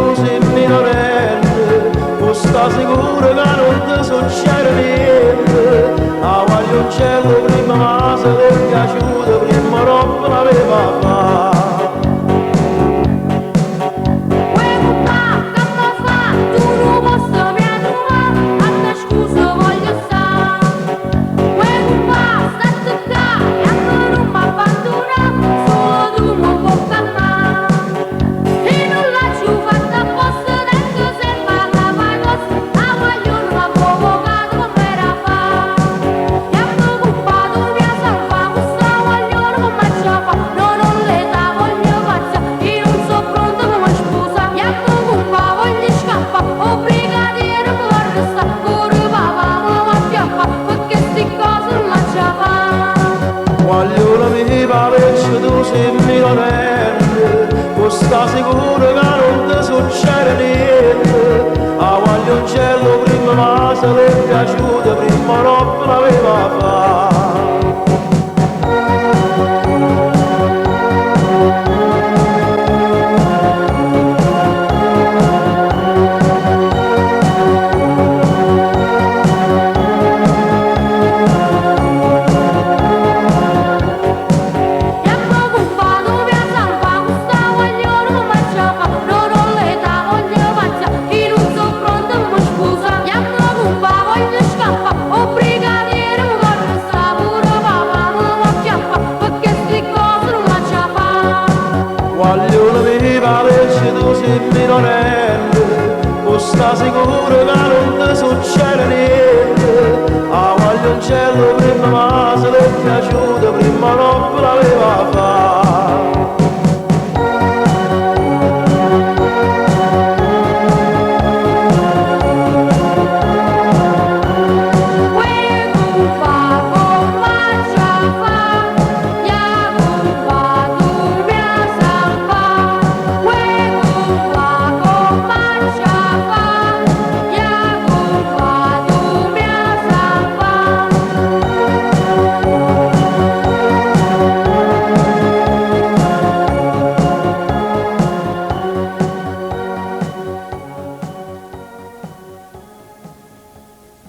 tu sei minorenne, tu stai sicuro che non ti succede niente. La guaglioncello prima ma se le è piaciuta, prima roba l'aveva fatta. Guaglione mi pare che tu sei minorenne, tu stai sicuro che non ti succede niente. A guaglioncello prima ma se le è piaciuta, prima roba l'aveva fatta. Guaglione mi pare che tu sei minorenne, tu stai sicuro che